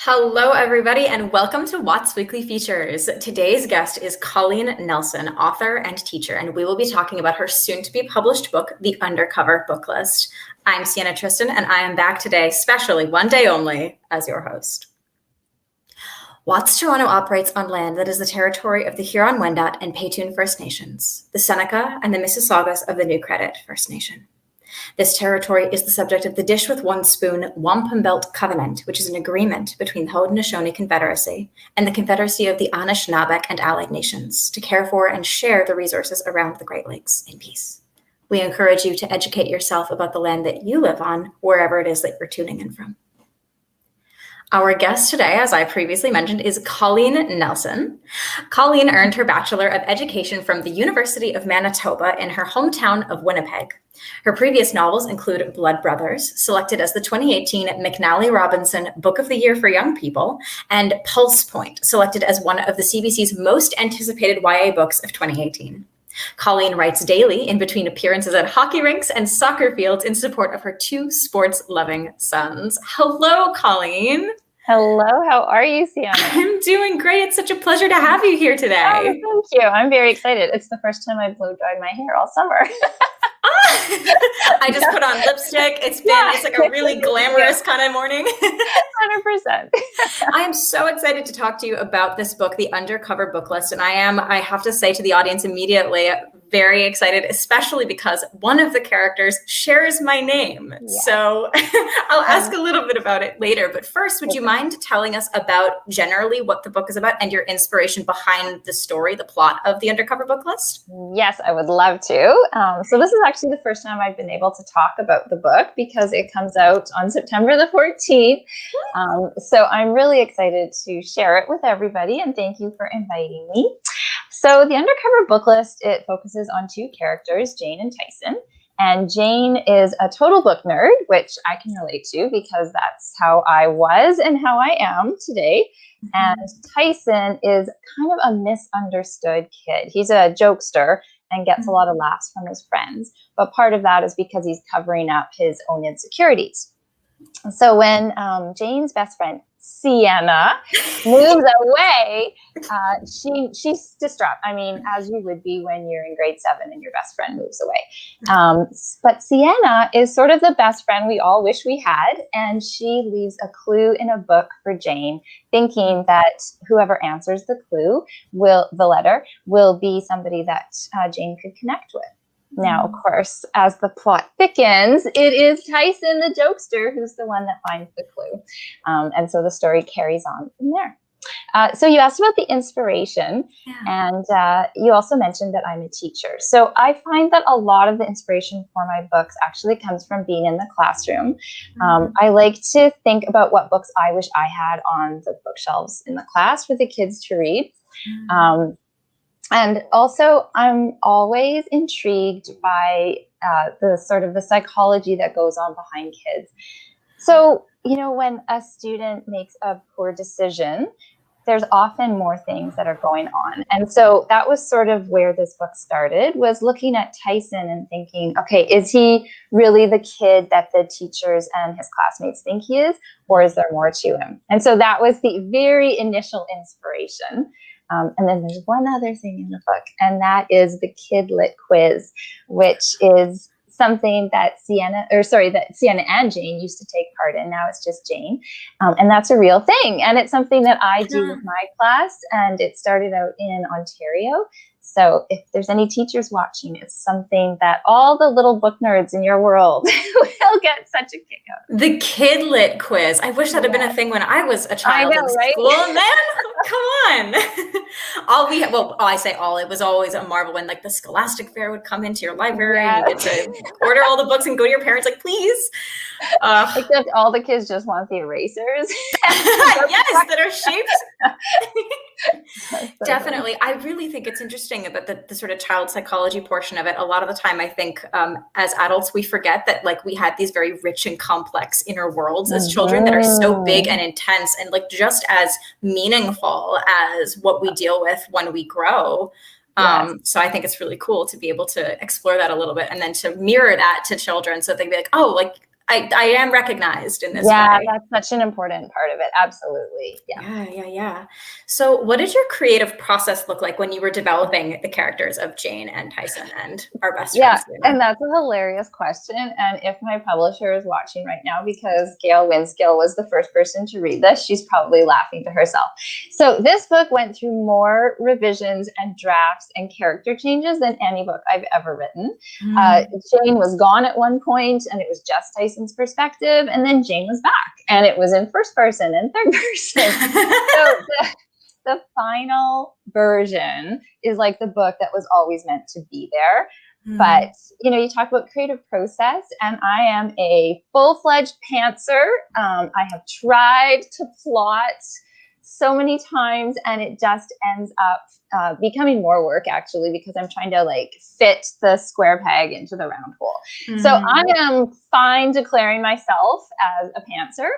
Hello, everybody, and welcome to WOTS Weekly Features. Today's guest is Colleen Nelson, author and teacher, and we will be talking about her soon-to-be published book, The Undercover Book List. I'm Sienna Tristan, and I am back today, specially one day only, as your host. WOTS Toronto operates on land that is the territory of the Huron-Wendat and Peytoon First Nations, the Seneca and the Mississaugas of the New Credit First Nation. This territory is the subject of the Dish with One Spoon Wampum Belt Covenant, which is an agreement between the Haudenosaunee Confederacy and the Confederacy of the Anishinaabeg and Allied Nations to care for and share the resources around the Great Lakes in peace. We encourage you to educate yourself about the land that you live on, wherever it is that you're tuning in from. Our guest today, as I previously mentioned, is Colleen Nelson. Colleen earned her Bachelor of Education from the University of Manitoba in her hometown of Winnipeg. Her previous novels include Blood Brothers, selected as the 2018 McNally Robinson Book of the Year for Young People, and Pulse Point, selected as one of the CBC's most anticipated YA books of 2018. Colleen writes daily in between appearances at hockey rinks and soccer fields in support of her two sports-loving sons. Hello, Colleen. Hello, how are you, Sienna? I'm doing great. It's such a pleasure to have you here today. Oh, thank you. I'm very excited. It's the first time I've blow-dried my hair all summer. I just put on lipstick. It's like a really glamorous kind of morning. 100%. I am so excited to talk to you about this book, The Undercover Book List. And I have to say to the audience immediately, very excited, especially because one of the characters shares my name. Yeah. So I'll ask a little bit about it later. But first, would you mind telling us about generally what the book is about and your inspiration behind the story, the plot of The Undercover Book List? Yes, I would love to. So this is actually the first time I've been able to talk about the book because it comes out on September the 14th. So I'm really excited to share it with everybody, and thank you for inviting me. So the Undercover Book List, it focuses on two characters, Jane and Tyson. And Jane is a total book nerd, which I can relate to because that's how I was and how I am today. And Tyson is kind of a misunderstood kid. He's a jokester and gets a lot of laughs from his friends. But part of that is because he's covering up his own insecurities. So when Jane's best friend, Sienna, moves away, she's distraught. I mean, as you would be when you're in grade 7 and your best friend moves away. But Sienna is sort of the best friend we all wish we had, and she leaves a clue in a book for Jane, thinking that whoever answers the clue, the letter, will be somebody that Jane could connect with. Now, of course, as the plot thickens, it is Tyson, the jokester, who's the one that finds the clue. And so the story carries on from there. So you asked about the inspiration, and you also mentioned that I'm a teacher. So I find that a lot of the inspiration for my books actually comes from being in the classroom. I like to think about what books I wish I had on the bookshelves in the class for the kids to read. And also, I'm always intrigued by the psychology that goes on behind kids. So, when a student makes a poor decision, there's often more things that are going on. And so that was sort of where this book started, was looking at Tyson and thinking, okay, is he really the kid that the teachers and his classmates think he is, or is there more to him? And so that was the very initial inspiration. And then there's one other thing in the book, and that is the Kidlit quiz, which is something that Sienna and Jane used to take part in. Now it's just Jane. And that's a real thing. And it's something that I do with my class, and it started out in Ontario. So if there's any teachers watching, it's something that all the little book nerds in your world will get such a kick out. The Kidlit quiz. I wish that had been a thing when I was a child in school. Man, come on. It was always a marvel when like the Scholastic Fair would come into your library and you get to order all the books and go to your parents like, please. Except all the kids just want the erasers. Yes, that are shaped. Definitely. I really think it's interesting about the sort of child psychology portion of it. A lot of the time, I think as adults, we forget that like we had these very rich and complex inner worlds as children that are so big and intense and like just as meaningful as what we deal with when we grow. So I think it's really cool to be able to explore that a little bit and then to mirror that to children so they'd be like, oh, like I am recognized in this Yeah, way. that's such an important part of it. Absolutely. Yeah. So what did your creative process look like when you were developing the characters of Jane and Tyson and our best friend? And that's a hilarious question. And if my publisher is watching right now, because Gail Winskill was the first person to read this, she's probably laughing to herself. So this book went through more revisions and drafts and character changes than any book I've ever written. Jane was gone at one point, and it was just Tyson's perspective. And then Jane was back, and it was in first person and third person. So the final version is like the book that was always meant to be there. But, you talk about creative process, and I am a full-fledged pantser. I have tried to plot so many times, and it just ends up becoming more work, actually, because I'm trying to fit the square peg into the round hole. So I am fine declaring myself as a pantser.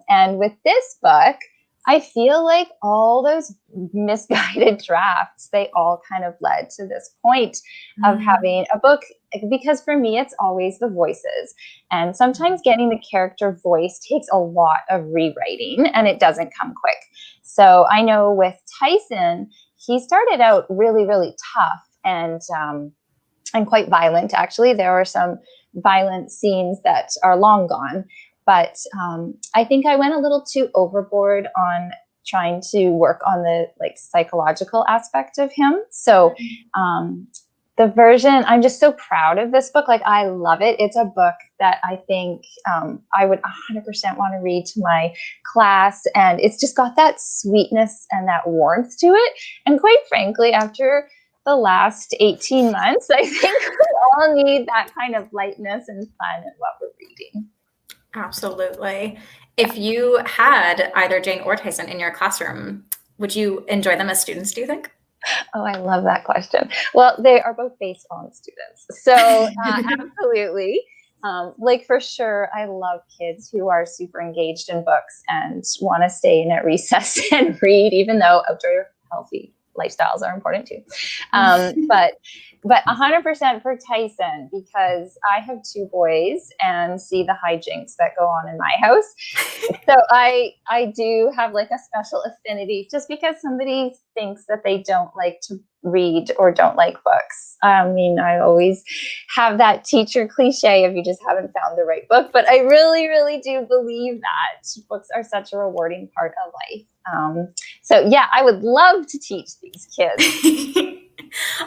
And with this book, I feel like all those misguided drafts, they all kind of led to this point of having a book, because for me, it's always the voices. And sometimes getting the character voice takes a lot of rewriting, and it doesn't come quick. So I know with Tyson, he started out really, really tough and quite violent, actually. There were some violent scenes that are long gone. But I think I went a little too overboard on trying to work on the psychological aspect of him. So the version, I'm just so proud of this book. I love it. It's a book that I think I would 100% want to read to my class. And it's just got that sweetness and that warmth to it. And quite frankly, after the last 18 months, I think we all need that kind of lightness and fun in what we're reading. Absolutely. If you had either Jane or Tyson in your classroom, would you enjoy them as students, do you think? Oh, I love that question. Well, they are both based on students. So absolutely. For sure, I love kids who are super engaged in books and want to stay in at recess and read, even though outdoor healthy lifestyles are important too. But 100% for Tyson, because I have two boys and see the hijinks that go on in my house. So I do have a special affinity, just because somebody thinks that they don't like to read or don't like books. I mean, I always have that teacher cliche of you just haven't found the right book, but I really, really do believe that books are such a rewarding part of life. So yeah, I would love to teach these kids.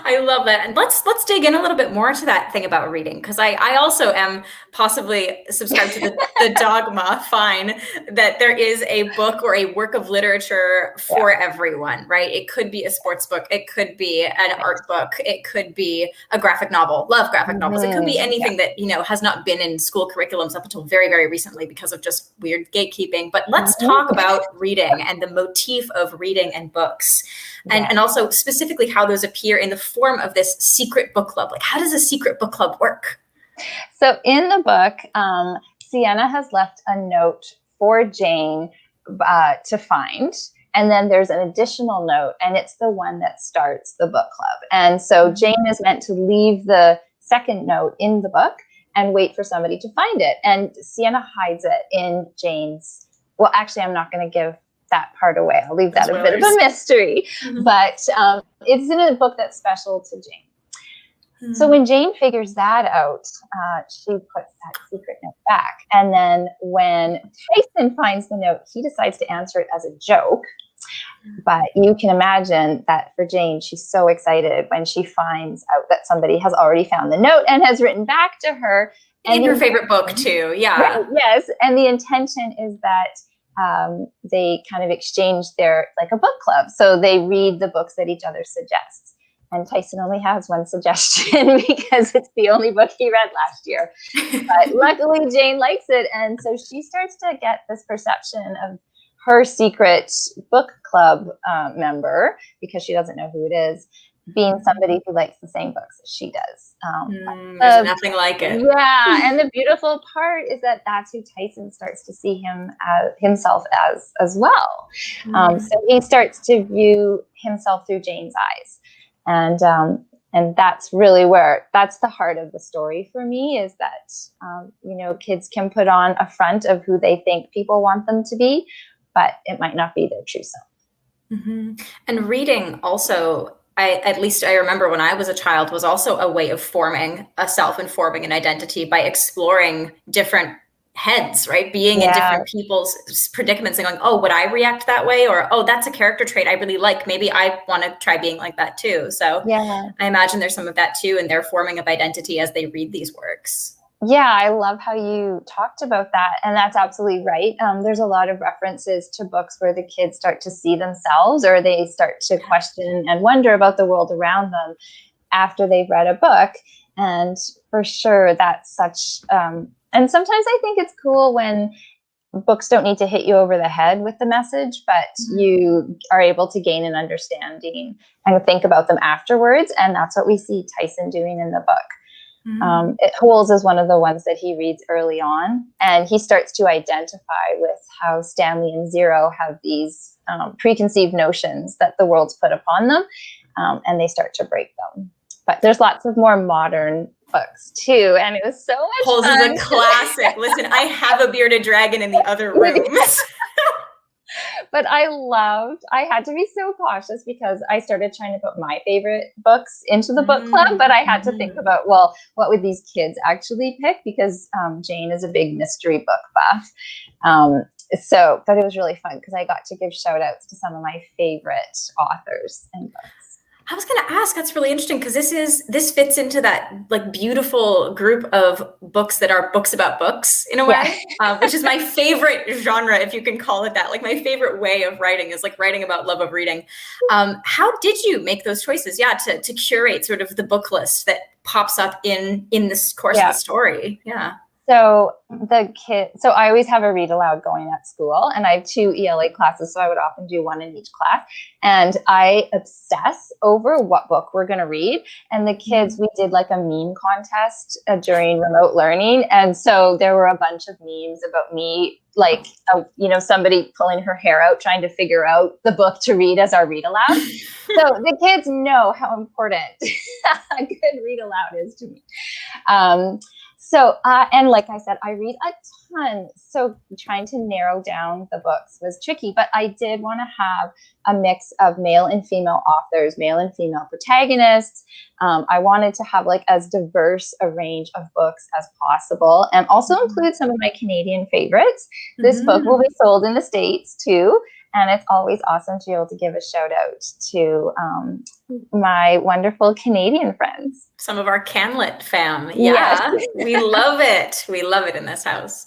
I love that. And let's dig in a little bit more to that thing about reading, because I also am possibly subscribed to the dogma, fine, that there is a book or a work of literature for everyone, right? It could be a sports book. It could be an art book. It could be a graphic novel. Love graphic novels. It could be anything that, has not been in school curriculums up until very, very recently because of just weird gatekeeping. But let's talk about reading and the motif of reading and books. And also specifically how those appear in the form of this secret book club. How does a secret book club work? So in the book, Sienna has left a note for Jane to find. And then there's an additional note, and it's the one that starts the book club. And so Jane is meant to leave the second note in the book and wait for somebody to find it. And Sienna hides it in Jane's, well, actually, I'm not going to give that part away. I'll leave that a bit of a mystery, but it's in a book that's special to Jane. So when Jane figures that out, she puts that secret note back. And then when Tyson finds the note, he decides to answer it as a joke. But you can imagine that for Jane, she's so excited when she finds out that somebody has already found the note and has written back to her. And in her favorite book too, Right, yes. And the intention is that they kind of exchange their, a book club. So they read the books that each other suggests. And Tyson only has one suggestion because it's the only book he read last year. But luckily Jane likes it. And so she starts to get this perception of her secret book club member, because she doesn't know who it is, being somebody who likes the same books as she does. There's nothing like it. Yeah, and the beautiful part is that that's who Tyson starts to see himself as well. So he starts to view himself through Jane's eyes. And And that's really that's the heart of the story for me, is that, kids can put on a front of who they think people want them to be, but it might not be their true self. Mm-hmm. And reading also, at least I remember when I was a child, was also a way of forming a self and forming an identity by exploring different heads, right? Being in different people's predicaments and going, oh, would I react that way? Or, oh, that's a character trait I really like. Maybe I want to try being like that too. So I imagine there's some of that too in their forming of identity as they read these works. Yeah, I love how you talked about that. And that's absolutely right. There's a lot of references to books where the kids start to see themselves, or they start to question and wonder about the world around them after they've read a book. And for sure, that's such, and sometimes I think it's cool when books don't need to hit you over the head with the message, but you are able to gain an understanding and think about them afterwards. And that's what we see Tyson doing in the book. Holes is one of the ones that he reads early on, and he starts to identify with how Stanley and Zero have these preconceived notions that the world's put upon them, and they start to break them. But there's lots of more modern books too, and it was so much Holes fun. Is a classic. Listen, I have a bearded dragon in the other rooms. But I had to be so cautious because I started trying to put my favorite books into the book club, but I had to think about, well, what would these kids actually pick? Because Jane is a big mystery book buff. But it was really fun because I got to give shout outs to some of my favorite authors and books. I was going to ask, that's really interesting because this fits into that like beautiful group of books that are books about books in a way, which is my favorite genre, if you can call it that. Like my favorite way of writing is like writing about love of reading. How did you make those choices? Yeah, to curate sort of the book list that pops up in this course of the story. Yeah. So I always have a read aloud going at school, and I have 2 ELA classes, so I would often do one in each class. And I obsess over what book we're going to read. And the kids, we did like a meme contest during remote learning. And so there were a bunch of memes about me, like, somebody pulling her hair out, trying to figure out the book to read as our read aloud. So the kids know how important a good read aloud is to me. And like I said, I read a ton. So trying to narrow down the books was tricky, but I did want to have a mix of male and female authors, male and female protagonists. I wanted to have like as diverse a range of books as possible, and also include some of my Canadian favorites. This book will be sold in the States too. And it's always awesome to be able to give a shout out to my wonderful Canadian friends. Some of our Canlit fam. Yeah, yes. We love it. We love it in this house.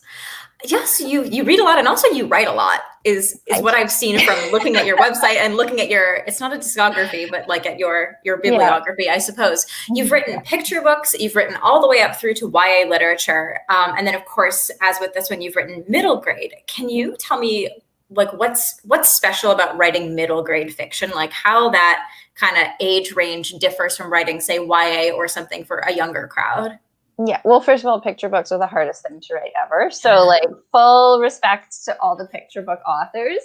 Yes, you read a lot, and also you write a lot is what I've seen from looking at your website and looking at it's not a discography, but like at your bibliography, I suppose. You've written picture books, you've written all the way up through to YA literature. And then of course, as with this one, you've written middle grade. Can you tell me like what's special about writing middle grade fiction, like how that kind of age range differs from writing, say, YA or something for a younger crowd? Yeah, well, first of all, picture books are the hardest thing to write ever. So like full respect to all the picture book authors.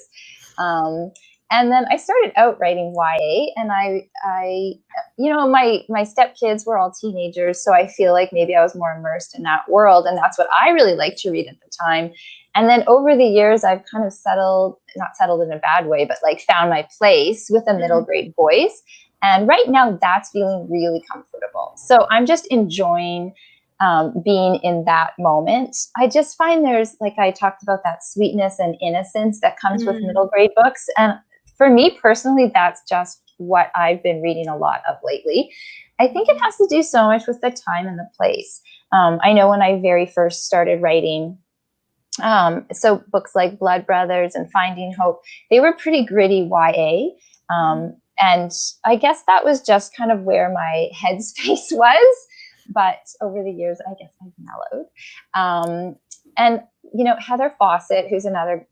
And then I started out writing YA, and my stepkids were all teenagers. So I feel like maybe I was more immersed in that world, and that's what I really liked to read at the time. And then over the years, I've kind of not settled in a bad way, but like found my place with a middle grade voice. And right now that's feeling really comfortable. So I'm just enjoying being in that moment. I just find there's, like I talked about, that sweetness and innocence that comes with middle grade books. And for me personally, that's just what I've been reading a lot of lately. I think it has to do so much with the time and the place. I know when I very first started writing, so books like Blood Brothers and Finding Hope, they were pretty gritty YA. And I guess that was just kind of where my headspace was. But over the years, I guess I've mellowed. And, Heather Fawcett, who's another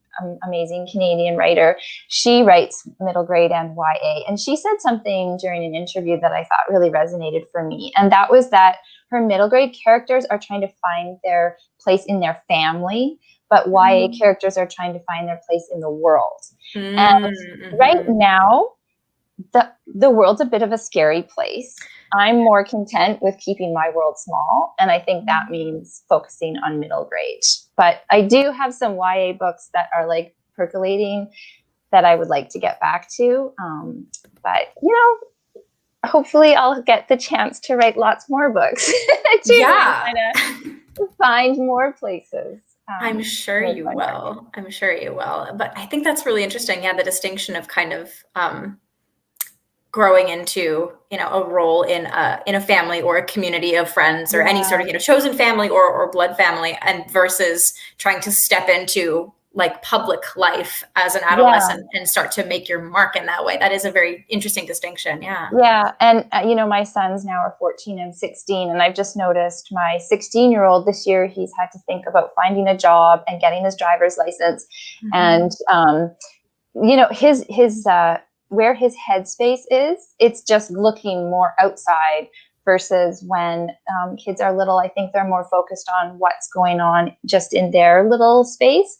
amazing Canadian writer, she writes middle grade and YA. And she said something during an interview that I thought really resonated for me. And that was that her middle grade characters are trying to find their place in their family, but YA characters are trying to find their place in the world. And right now, the world's a bit of a scary place. I'm more content with keeping my world small. And I think that means focusing on middle grade. But I do have some YA books that are like percolating that I would like to get back to. But, you know, hopefully I'll get the chance to write lots more books too, Yeah. and kind of find more places. I'm sure you will. I'm sure you will. But I think that's really interesting. Yeah, the distinction of kind of growing into, you know, a role in a family or a community of friends or any sort of, you know, chosen family or blood family, and versus trying to step into like public life as an adolescent and start to make your mark in that way. That is a very interesting distinction. Yeah. Yeah. And, you know, my sons now are 14 and 16. And I've just noticed my 16-year-old this year, he's had to think about finding a job and getting his driver's license. And, you know, his where his headspace is, it's just looking more outside versus when kids are little. I think they're more focused on what's going on just in their little space.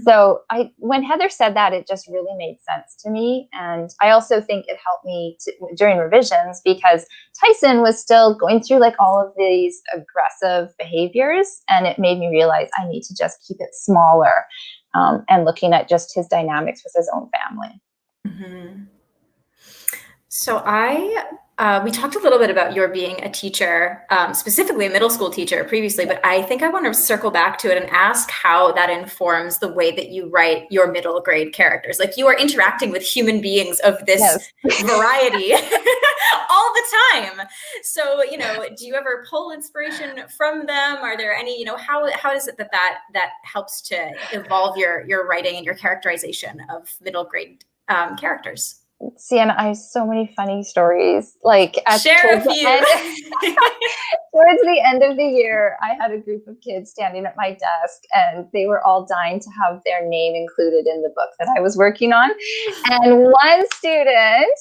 So when Heather said that, it just really made sense to me. And I also think it helped me during revisions, because Tyson was still going through like all of these aggressive behaviors. And it made me realize I need to just keep it smaller and looking at just his dynamics with his own family. So we talked a little bit about your being a teacher, specifically a middle school teacher previously, but I think I want to circle back to it and ask how that informs the way that you write your middle grade characters. Like, you are interacting with human beings of this variety all the time. So, you know, do you ever pull inspiration from them? Are there any, you know, how is it that helps to evolve your writing and your characterization of middle grade characters? Sienna, I have so many funny stories. Like, share a few. Towards the end of the year, I had a group of kids standing at my desk, and they were all dying to have their name included in the book that I was working on. And one student,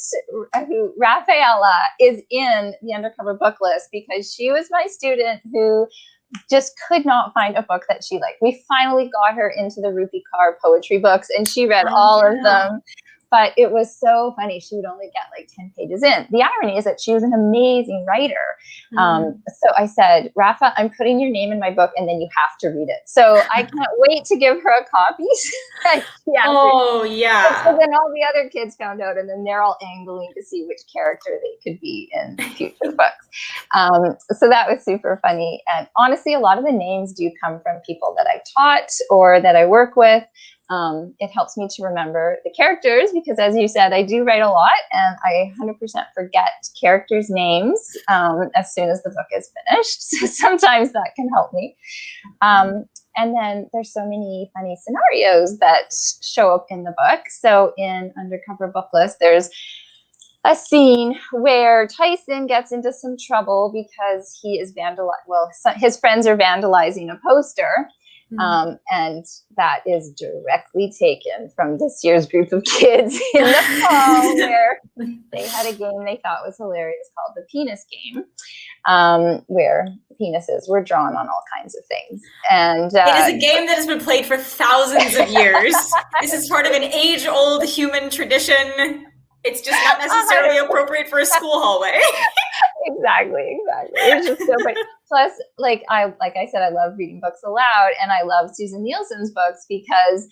Rafaela, is in the Undercover Book List because she was my student who just could not find a book that she liked. We finally got her into the Rupi Kaur poetry books, and she read all of them. But it was so funny. She would only get like 10 pages in. The irony is that she was an amazing writer. So I said, Rafa, I'm putting your name in my book, and then you have to read it. So I can't wait to give her a copy. So then all the other kids found out, and then they're all angling to see which character they could be in future books. So that was super funny. And honestly, a lot of the names do come from people that I taught or that I work with. It helps me to remember the characters because, as you said, I do write a lot, and I 100% forget characters' names as soon as the book is finished. So sometimes that can help me. And then there's so many funny scenarios that show up in the book. So in Undercover Book List, there's a scene where Tyson gets into some trouble because he is his friends are vandalizing a poster. And that is directly taken from this year's group of kids in the fall, where they had a game they thought was hilarious called the penis game, where penises were drawn on all kinds of things. And it is a game that has been played for thousands of years. This is part of an age-old human tradition. It's just not necessarily appropriate for a school hallway. Exactly. It's just so funny. Plus, like I said, I love reading books aloud, and I love Susan Nielsen's books because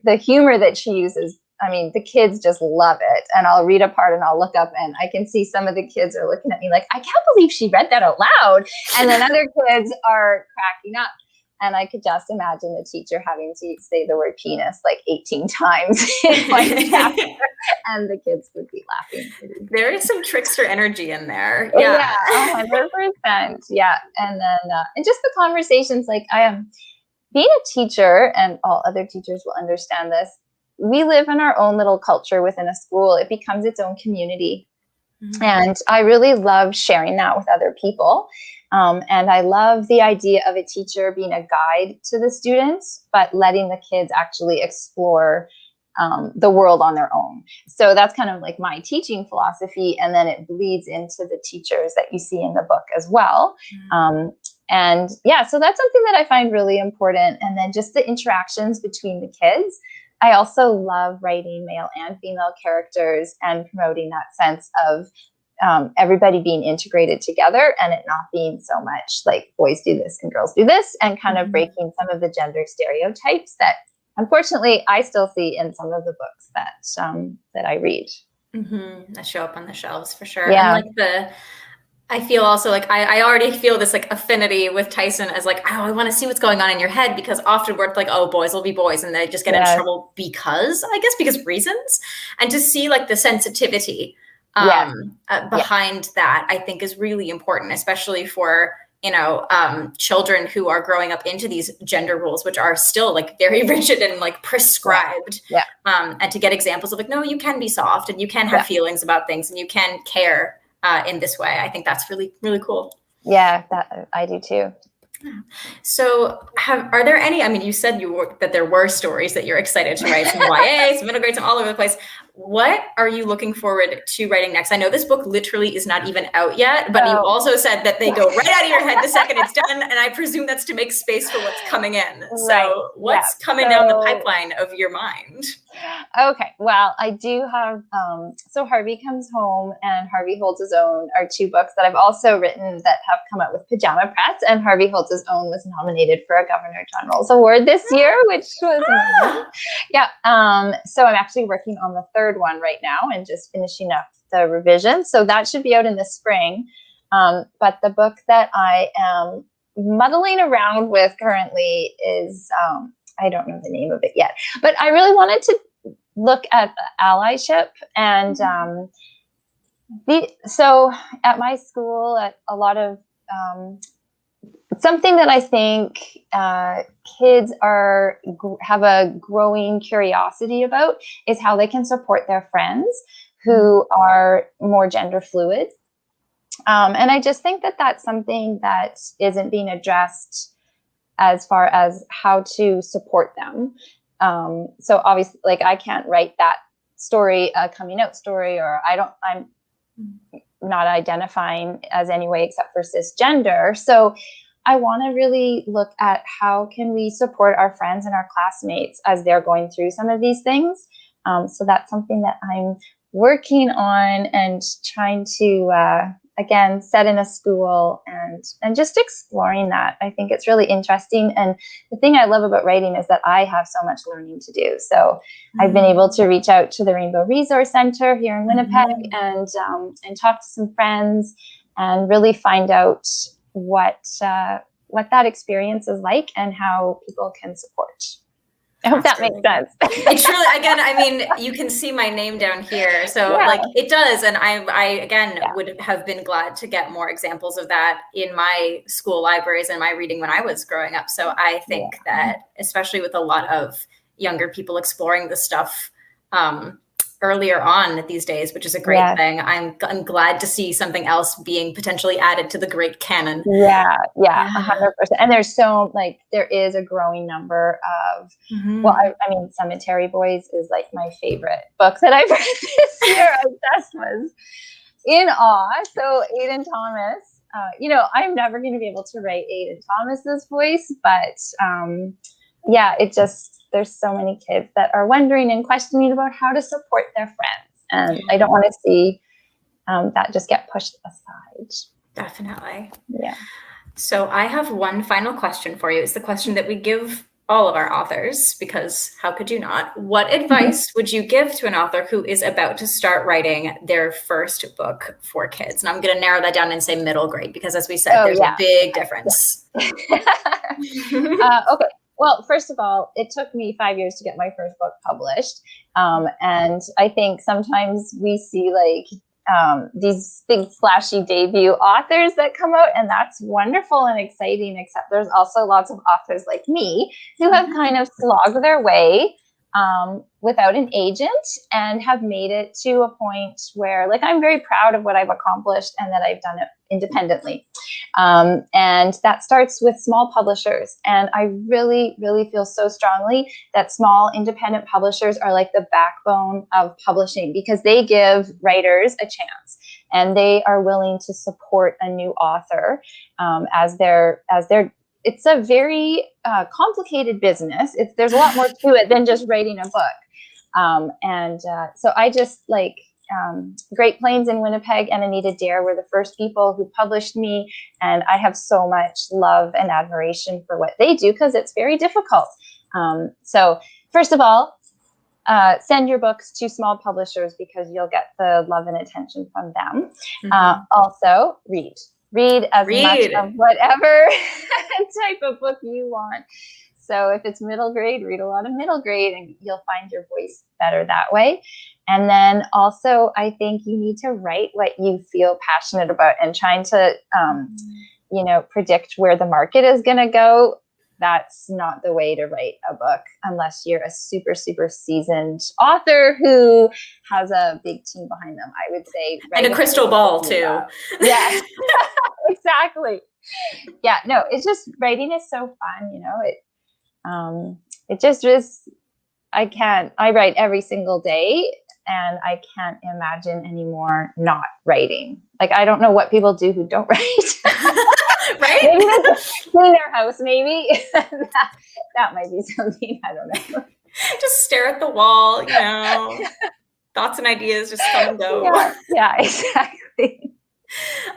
the humor that she uses, I mean, the kids just love it. And I'll read a part and I'll look up, and I can see some of the kids are looking at me like, I can't believe she read that out loud. And then other kids are cracking up. And I could just imagine the teacher having to say the word penis like 18 times in one chapter, and the kids would be laughing. There is some trickster energy in there. Yeah, 100%. Yeah. And then, and just the conversations, like being a teacher, and all other teachers will understand this. We live in our own little culture within a school. It becomes its own community. And I really love sharing that with other people. And I love the idea of a teacher being a guide to the students, but letting the kids actually explore the world on their own. So that's kind of like my teaching philosophy. And then it bleeds into the teachers that you see in the book as well. So that's something that I find really important. And then just the interactions between the kids. I also love writing male and female characters and promoting that sense of everybody being integrated together and it not being so much like boys do this and girls do this, and kind of breaking some of the gender stereotypes that unfortunately I still see in some of the books that I read. That show up on the shelves for sure. Yeah. And like I feel also like I already feel this like affinity with Tyson as like, oh, I want to see what's going on in your head, because often we're like, oh, boys will be boys, and they just get in trouble because reasons. And to see like the sensitivity behind that, I think is really important, especially for, children who are growing up into these gender roles, which are still like very rigid and like prescribed. And to get examples of like, no, you can be soft and you can have feelings about things and you can care in this way. I think that's really, really cool. Yeah, that I do too. So are there any, I mean, you said that there were stories that you're excited to write, some YA, some middle grade, some all over the place. What are you looking forward to writing next? I know this book literally is not even out yet, but you also said that they go right out of your head the second it's done. And I presume that's to make space for what's coming in. So what's coming down the pipeline of your mind? Okay, well, I do have, so Harvey Comes Home and Harvey Holds His Own are two books that I've also written that have come out with Pajama Press, and Harvey Holds His Own was nominated for a Governor General's Award this year, which was amazing. So I'm actually working on the third one right now and just finishing up the revision. So that should be out in the spring. But the book that I am muddling around with currently is, I don't know the name of it yet, but I really wanted to look at allyship. And so at my school, at a lot of something that I think kids have a growing curiosity about is how they can support their friends who are more gender fluid. And I just think that that's something that isn't being addressed as far as how to support them. So obviously, like, I can't write that story, a coming out story, or I'm not identifying as any way except for cisgender. So I want to really look at how can we support our friends and our classmates as they're going through some of these things. So that's something that I'm working on and trying to, again, set in a school and just exploring that. I think it's really interesting. And the thing I love about writing is that I have so much learning to do. So I've been able to reach out to the Rainbow Resource Center here in Winnipeg and talk to some friends and really find out what that experience is like and how people can support. I hope that makes sense. It truly, again, I mean, you can see my name down here. So like it does. And I again, would have been glad to get more examples of that in my school libraries and my reading when I was growing up. So I think that especially with a lot of younger people exploring this stuff earlier on these days, which is a great thing. I'm glad to see something else being potentially added to the great canon. 100%. And there is a growing number of, well, I mean, Cemetery Boys is like my favorite book that I've read this year. I just was in awe. So Aidan Thomas, I'm never going to be able to write Aidan Thomas's voice, but there's so many kids that are wondering and questioning about how to support their friends. And I don't want to see that just get pushed aside. Definitely. Yeah. So I have one final question for you. It's the question that we give all of our authors, because how could you not? What advice would you give to an author who is about to start writing their first book for kids? And I'm going to narrow that down and say middle grade, because as we said, there's a big difference. Okay. Well, first of all, it took me 5 years to get my first book published. And I think sometimes we see these big flashy debut authors that come out, and that's wonderful and exciting, except there's also lots of authors like me who have kind of slogged their way without an agent and have made it to a point where I'm very proud of what I've accomplished and that I've done it independently. And that starts with small publishers. And I really, really feel so strongly that small independent publishers are like the backbone of publishing, because they give writers a chance and they are willing to support a new author as they're it's a very complicated business. There's a lot more to it than just writing a book. So I just like Great Plains in Winnipeg and Anita Dare were the first people who published me. And I have so much love and admiration for what they do because it's very difficult. So first of all, send your books to small publishers because you'll get the love and attention from them. Also, read much of whatever type of book you want. So if it's middle grade, read a lot of middle grade and you'll find your voice better that way. And then also, I think you need to write what you feel passionate about, and trying to, predict where the market is going to go. That's not the way to write a book unless you're a super, super seasoned author who has a big team behind them. I would say. And a crystal ball too. Yeah, exactly. Yeah, no, it's just writing is so fun. It just is. I write every single day and I can't imagine anymore not writing. Like, I don't know what people do who don't write. Right? Maybe they clean their house, maybe. that might be something, I don't know. Just stare at the wall, thoughts and ideas just come and go. Yeah, exactly.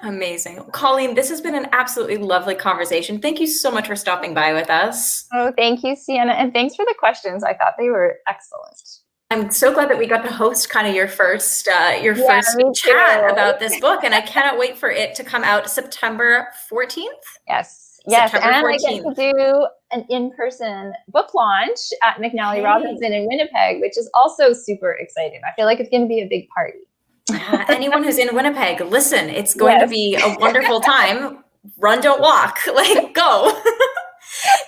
Amazing. Colleen, this has been an absolutely lovely conversation. Thank you so much for stopping by with us. Oh, thank you, Sienna. And thanks for the questions. I thought they were excellent. I'm so glad that we got to host kind of your first chat about this book. And I cannot wait for it to come out September 14th. Yes. September And 14th. I get to do an in-person book launch at McNally Robinson in Winnipeg, which is also super exciting. I feel like it's going to be a big party. Anyone who's in Winnipeg, listen, it's going to be a wonderful time. Run, don't walk. Like, go.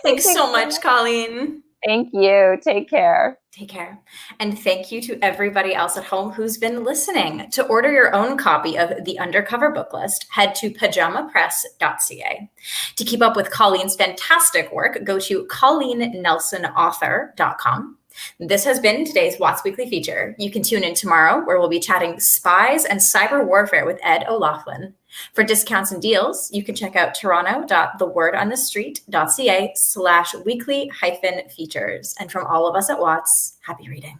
Thanks so much, Colleen. Thank you. Take care. Take care. And thank you to everybody else at home who's been listening. To order your own copy of the Undercover Book List, head to pajamapress.ca. To keep up with Colleen's fantastic work, go to colleennelsonauthor.com. This has been today's WOTS Weekly Feature. You can tune in tomorrow where we'll be chatting spies and cyber warfare with Ed O'Loughlin. For discounts and deals, you can check out toronto.thewordonthestreet.ca/weekly-features. And from all of us at WOTS, happy reading.